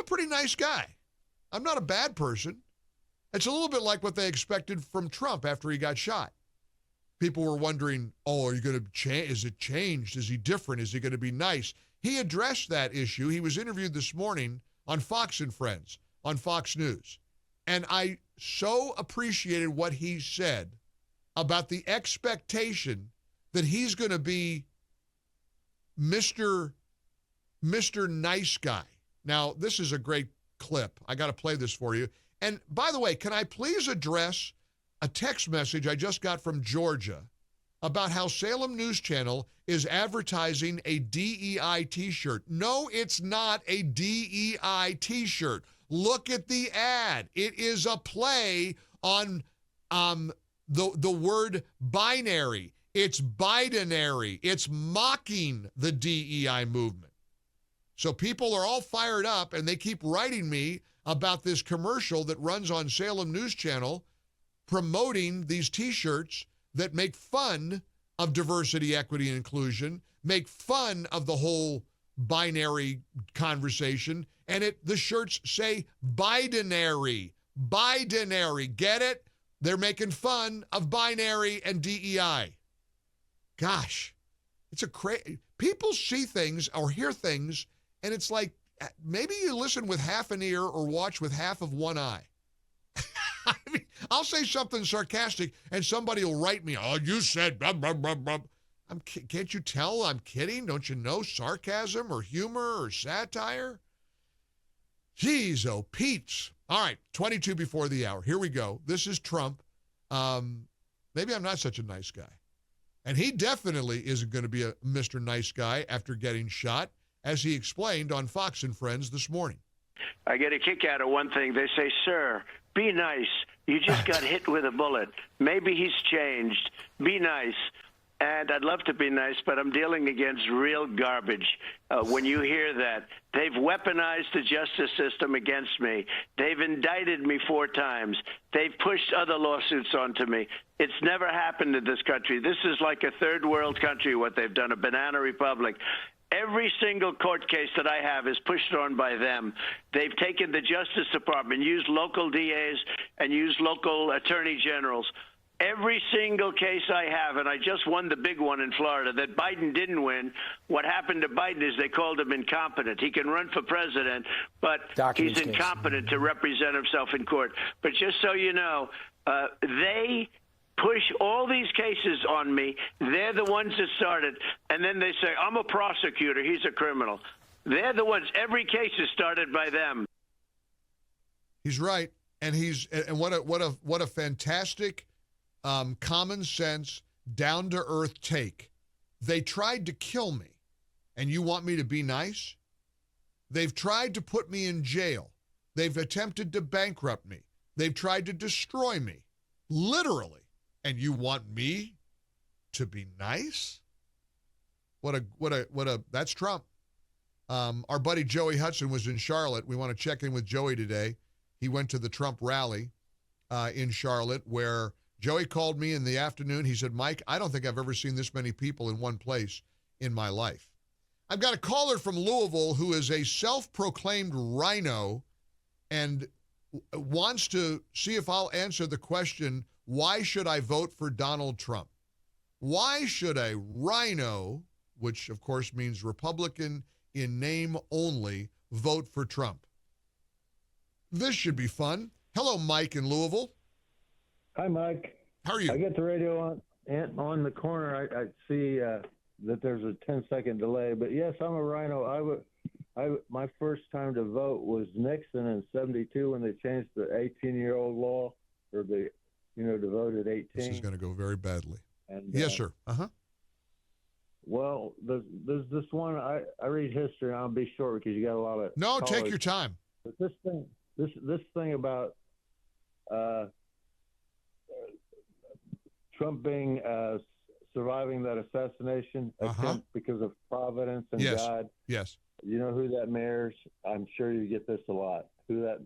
pretty nice guy. I'm not a bad person. It's a little bit like what they expected from Trump after he got shot. People were wondering, are you going to change? Is it changed? Is he different? Is he going to be nice? He addressed that issue. He was interviewed this morning on Fox and Friends, on Fox News. And I so appreciated what he said about the expectation that he's going to be Mr. Nice Guy. Now, this is a great clip. I got to play this for you. And by the way, can I please address a text message I just got from Georgia about how Salem News Channel is advertising a DEI t-shirt. No, it's not a DEI t-shirt. Look at the ad. It is a play on the word binary. It's Bidenary. It's mocking the DEI movement. So people are all fired up, and they keep writing me about this commercial that runs on Salem News Channel promoting these T-shirts that make fun of diversity, equity, and inclusion, make fun of the whole binary conversation, and the shirts say Bidenary. Bidenary. Get it? They're making fun of binary and DEI. Gosh, it's a crazy. People see things or hear things, and it's like maybe you listen with half an ear or watch with half of one eye. I mean, I'll say something sarcastic, and somebody will write me, you said blah, blah, blah, blah. Can't you tell I'm kidding? Don't you know sarcasm or humor or satire? Jeez, oh, Pete's. All right, 22 before the hour. Here we go. This is Trump. Maybe I'm not such a nice guy. And he definitely isn't going to be a Mr. Nice Guy after getting shot, as he explained on Fox and Friends this morning. I get a kick out of one thing. They say, sir, be nice. You just got hit with a bullet. Maybe he's changed. Be nice. And I'd love to be nice, but I'm dealing against real garbage. When you hear that, they've weaponized the justice system against me. They've indicted me 4 times. They've pushed other lawsuits onto me. It's never happened in this country. This is like a third world country, what they've done, a banana republic. Every single court case that I have is pushed on by them. They've taken the Justice Department, used local DAs, and used local attorney generals. Every single case I have, and I just won the big one in Florida, that Biden didn't win. What happened to Biden is they called him incompetent. He can run for president, but he's incompetent to represent himself in court. But just so you know, they push all these cases on me. They're the ones that started. And then they say, I'm a prosecutor. He's a criminal. They're the ones. Every case is started by them. He's right. And what a fantastic common sense, down-to-earth take. They tried to kill me, and you want me to be nice? They've tried to put me in jail. They've attempted to bankrupt me. They've tried to destroy me, literally. And you want me to be nice? That's Trump. Our buddy Joey Hudson was in Charlotte. We want to check in with Joey today. He went to the Trump rally in Charlotte, where Joey called me in the afternoon. He said, Mike, I don't think I've ever seen this many people in one place in my life. I've got a caller from Louisville who is a self-proclaimed rhino and wants to see if I'll answer the question, why should I vote for Donald Trump? Why should a rhino, which of course means Republican in name only, vote for Trump? This should be fun. Hello, Mike in Louisville. Hi, Mike. How are you? I get the radio on the corner. I see that there's a 10-second delay. But yes, I'm a rhino. My first time to vote was Nixon in '72 when they changed the 18-year-old law, or to vote at 18. This is going to go very badly. And, yes, sir. Uh-huh. Well, there's this one. I read history, and I'll be short because you got a lot of. No, callers. take your time. But this thing about Trump being surviving that assassination attempt because of Providence and God. Yes. You know who that mirrors? I'm sure you get this a lot. Who that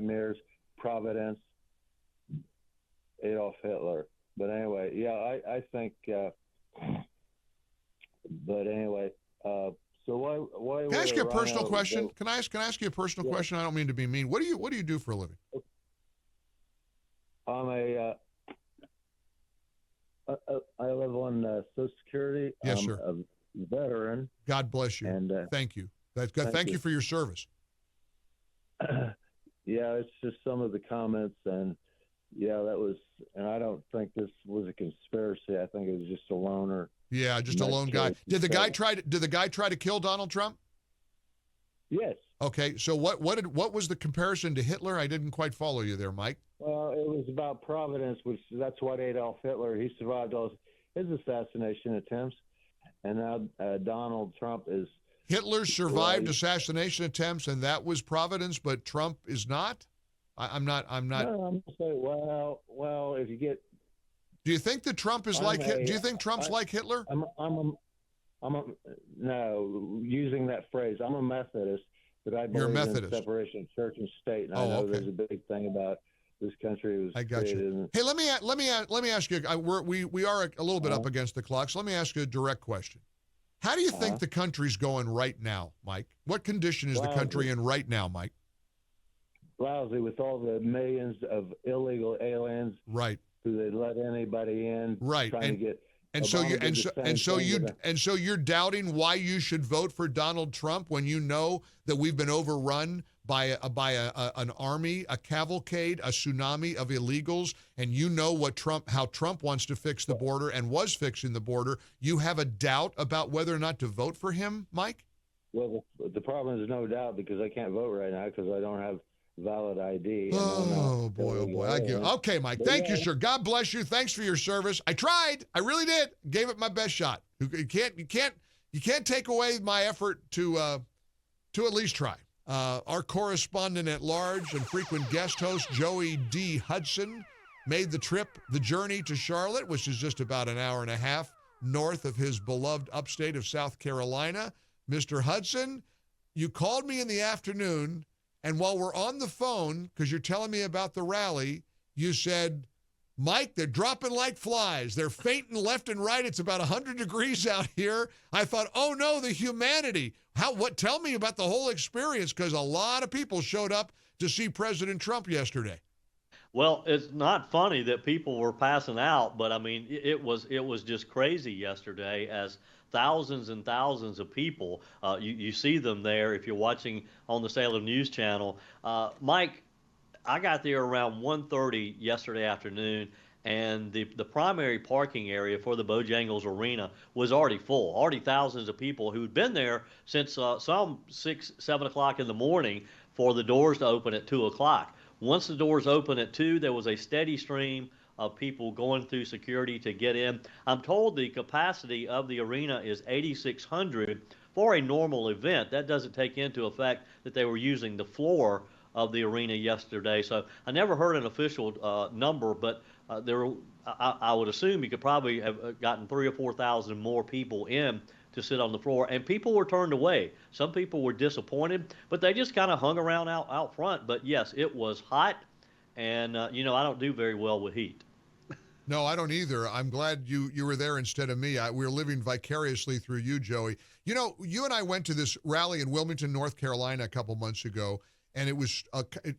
mirrors? Providence, Adolf Hitler. But anyway, yeah, I think. But anyway, So why Can I would ask a you a personal rhino question? go? Can I ask you a personal Yeah. question? I don't mean to be mean. What do you do for a living? I'm I live on Social Security. Yes, I'm sir. a veteran, God bless you. and Thank you. That's good. thank Thank you. you for your service. Yeah, it's just some of the comments, and yeah, that was. And I don't think this was a conspiracy. I think it was just a loner. Yeah, just a lone guy. nutcase. Did the guy try to kill Donald Trump? Yes. Okay, so what was the comparison to Hitler? I didn't quite follow you there, Mike. Well, it was about Providence, which that's what Adolf Hitler. He survived all his assassination attempts, and now Donald Trump is. Hitler survived Well, assassination attempts, and that was Providence, but Trump is not. I'm not. No, I'm saying, well, if you get, Do you think that Trump is I'm Do you think Trump's like Hitler? no, using that phrase, I'm a Methodist, but I You're a believe in Methodist. separation of church and state, and I Oh, know okay. there's a big thing about this country was I got created. you. Hey, let me ask you. We are a little bit up against the clock. So let me ask you a direct question. How do you think the country's going right now, Mike? What condition is the country in right now, Mike? Lousy, with all the millions of illegal aliens, Right. who they let anybody in, Right. trying to get. And so you're doubting why you should vote for Donald Trump when you know that we've been overrun by an army, a cavalcade, a tsunami of illegals, and you know how Trump wants to fix the border and was fixing the border. You have a doubt about whether or not to vote for him, Mike? Well, the problem is no doubt because I can't vote right now because I don't have valid ID. Oh boy. Okay, Mike. Thank you, sir. God bless you. Thanks for your service. I tried. I really did. Gave it my best shot. You can't take away my effort to at least try. Our correspondent at large and frequent guest host, Joey D. Hudson, made the journey to Charlotte, which is just about an hour and a half north of his beloved upstate of South Carolina. Mr. Hudson, you called me in the afternoon, and while we're on the phone, because you're telling me about the rally, you said, Mike, they're dropping like flies. They're fainting left and right. It's about 100 degrees out here. I thought, oh no, the humanity. Tell me about the whole experience, because a lot of people showed up to see President Trump yesterday. Well, it's not funny that people were passing out, but I mean, it was just crazy yesterday as thousands and thousands of people, you see them there if you're watching on the Salem News Channel. Mike, I got there around 1:30 yesterday afternoon, and the primary parking area for the Bojangles Arena was already full. Already thousands of people who'd been there since some 6, 7 o'clock in the morning for the doors to open at 2 o'clock. Once the doors opened at 2, there was a steady stream of people going through security to get in. I'm told the capacity of the arena is 8,600 for a normal event. That doesn't take into effect that they were using the floor of the arena yesterday. So I never heard an official number, but I would assume you could probably have gotten 3,000 or 4,000 more people in to sit on the floor, and people were turned away. Some people were disappointed, but they just kind of hung around out front. But yes, it was hot, and I don't do very well with heat. No, I don't either. I'm glad you were there instead of me. We're living vicariously through you, Joey. You and I went to this rally in Wilmington, North Carolina a couple months ago, and it was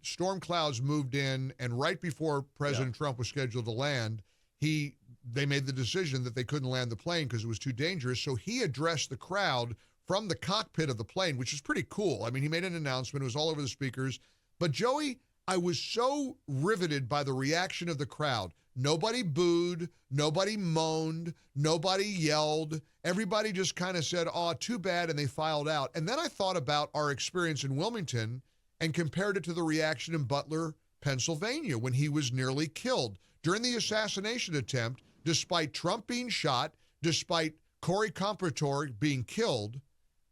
storm clouds moved in, and right before President Trump was scheduled to land, they made the decision that they couldn't land the plane because it was too dangerous. So he addressed the crowd from the cockpit of the plane, which is pretty cool. I mean, he made an announcement. It was all over the speakers. But Joey, I was so riveted by the reaction of the crowd. Nobody booed, nobody moaned, nobody yelled. Everybody just kind of said, oh, too bad, and they filed out. And then I thought about our experience in Wilmington and compared it to the reaction in Butler, Pennsylvania, when he was nearly killed. During the assassination attempt, despite Trump being shot, despite Corey Comprador being killed,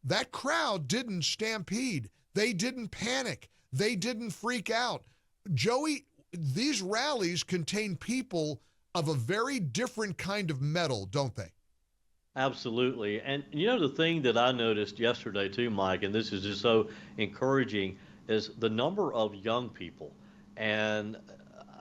that crowd didn't stampede. They didn't panic. They didn't freak out. Joey, these rallies contain people of a very different kind of mettle, don't they? Absolutely. And the thing that I noticed yesterday too, Mike, and this is just so encouraging, is the number of young people. And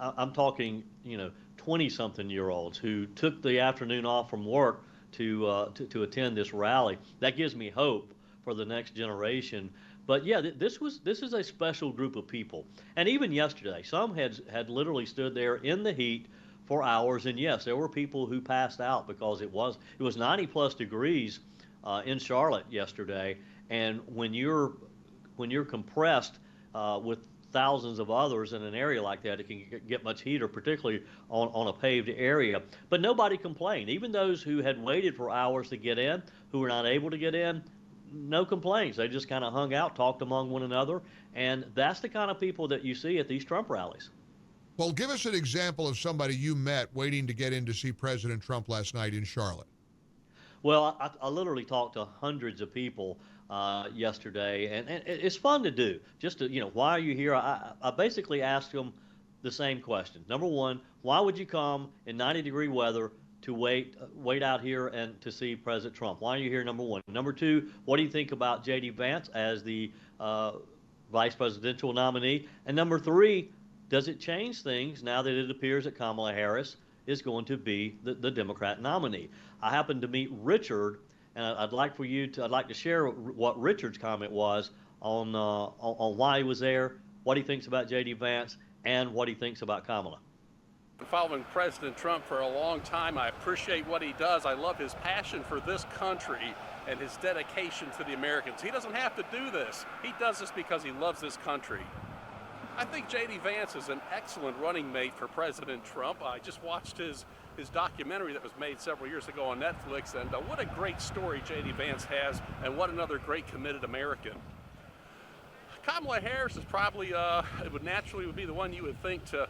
I'm talking, 20-something-year-olds who took the afternoon off from work to attend this rally. That gives me hope for for the next generation. But yeah, this is a special group of people. And even yesterday, some had literally stood there in the heat for hours. And yes, there were people who passed out because it was 90 plus degrees in Charlotte yesterday. And when you're compressed with thousands of others in an area like that, it can get much heater, particularly on a paved area. But nobody complained. Even those who had waited for hours to get in, who were not able to get in, no complaints. They just kind of hung out, talked among one another, and that's the kind of people that you see at these Trump rallies. Well, give us an example of somebody you met waiting to get in to see President Trump last night in Charlotte. Well, I literally talked to hundreds of people yesterday, and it's fun to do. Just to, why are you here? I basically asked them the same question. Number one, why would you come in 90-degree weather to wait out here and to see President Trump? Why are you here, number one? Number two, what do you think about J.D. Vance as the vice presidential nominee? And number three, does it change things now that it appears that Kamala Harris is going to be the Democrat nominee? I happened to meet Richard, and I'd like to share what Richard's comment was on why he was there, what he thinks about J.D. Vance, and what he thinks about Kamala. Following President Trump for a long time, I appreciate what he does. I love his passion for this country and his dedication to the Americans. He doesn't have to do this. He does this because he loves this country. I think J.D. Vance is an excellent running mate for President Trump. I just watched his documentary that was made several years ago on Netflix, and what a great story J.D. Vance has, and what another great committed American. Kamala Harris is probably, it would naturally be the one you would think to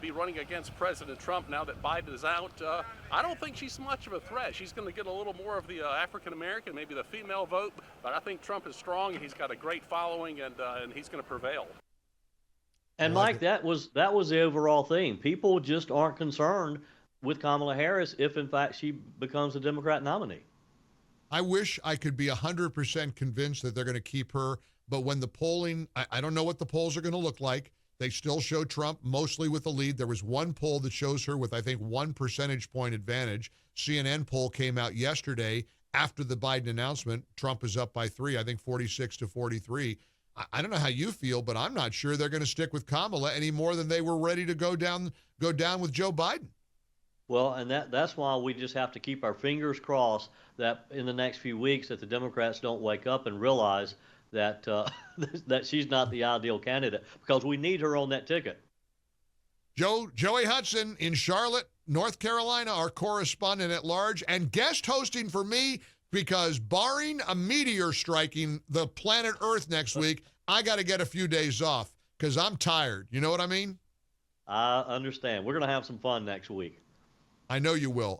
be running against President Trump now that Biden is out. I don't think she's much of a threat. She's going to get a little more of the African-American, maybe the female vote, but I think Trump is strong, and he's got a great following, and he's going to prevail. And Mike, that was the overall theme. People just aren't concerned with Kamala Harris if, in fact, she becomes a Democrat nominee. I wish I could be 100% convinced that they're going to keep her, but when the polling, I don't know what the polls are going to look like. They still show Trump mostly with the lead. There was one poll that shows her with, I think, 1 percentage point advantage. CNN poll came out yesterday after the Biden announcement. Trump is up by 3, I think 46 to 43. I don't know how you feel, but I'm not sure they're going to stick with Kamala any more than they were ready to go down with Joe Biden. Well, and that's why we just have to keep our fingers crossed that in the next few weeks that the Democrats don't wake up and realize that that she's not the ideal candidate, because we need her on that ticket. Joey Hudson in Charlotte, North Carolina, our correspondent at large, and guest hosting for me, because barring a meteor striking the planet Earth next week, I got to get a few days off because I'm tired. You know what I mean? I understand. We're going to have some fun next week. I know you will.